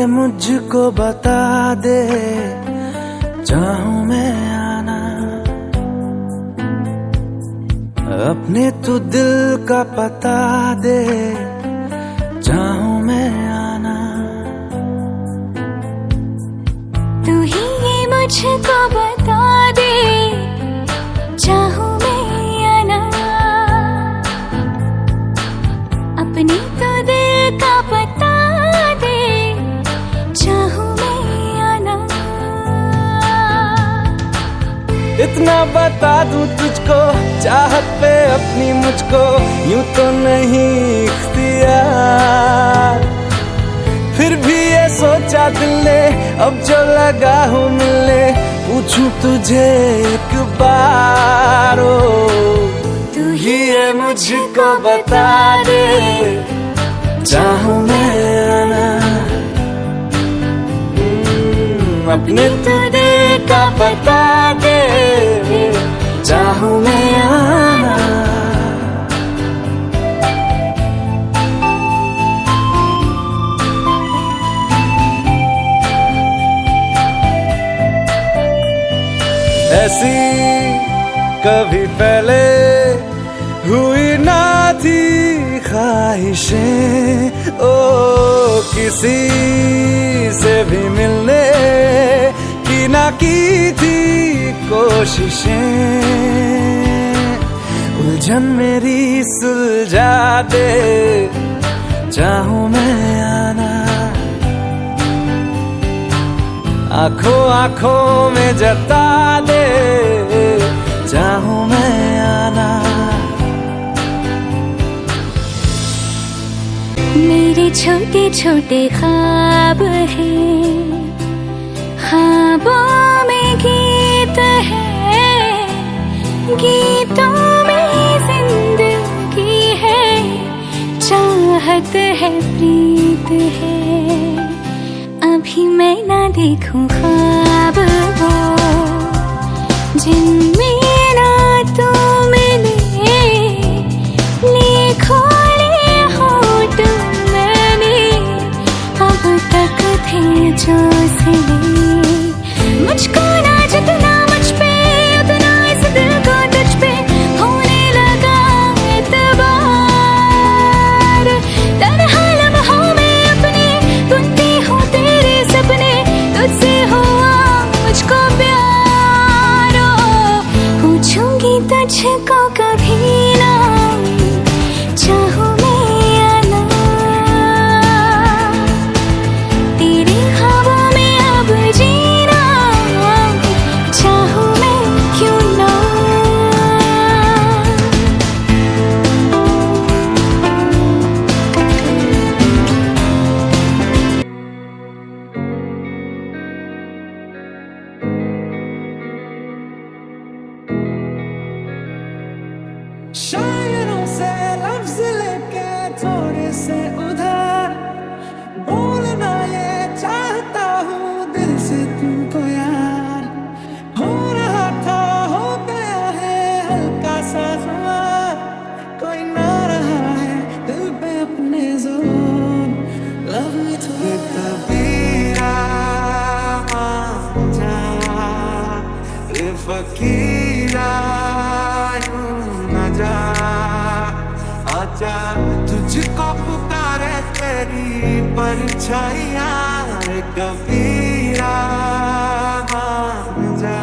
मुझको बता दे, चाहूं मैं आना अपने तू दिल का पता दे, चाहूं मैं आना। तू ही मुझको बता दे, चाहूं मैं आना अपने तू दिल का पता दे, चाहूं मैं आना। इतना बता दूं तुझको, चाहत पे अपनी मुझको यूं तो नहीं इख्तियार, फिर भी ये सोचा दिल ने अब जो लगा हूँ मिलने, पूछूं तुझे एक बार। ओ तू ही ये मुझको बता दे, चाहूं मैं आना अपने तू दिल का बता दे, चाहूं मैं आना। ऐसी कभी पहले हुई ना थी ख्वाहिशें, ओ किसी से भी मिलने की ना की थी कोशिशें, उलझन मेरी सुलझा दे, चाहूं मैं आना आंखों आंखों में जता दे, चाहूं मैं आना। मेरे छोटे छोटे ख्वाब हैं, ख्वाबों में गीत है, गीतों में जिंदगी है, चाहत है प्रीत है। अभी मैं ना देखूं ख्वाब वो जिनमें ना तू मिले, लिखो होठ मैंने अब तक थे जो सिले। मुझको ना जितना मुझ पे उतना इस दिल को तुझ पे होने लगा एतबार। तन्हा लम्हों में अपने बुनती हूँ तेरे सपने, तुझसे हुआ मुझको प्यार। पूछूंगी तुझको कभी ना, चाहूं मैं आना तेरे ख्वाबों में अब जीना, चाहूं मैं क्यों ना। शायरों से लफ्ज लेके थोड़े से उधार, बोलना ये चाहता हूँ दिल से तुमको यार। हो रहा था हो गया है हल्का सा ख्वाब, कोई ना रहा है दिल पे अपने जोर। लव मी थोड़ा कबीरा जा रे फकीरा, आजा तुझको पुकारे तेरी परछाइयां, कबीरा मान जा।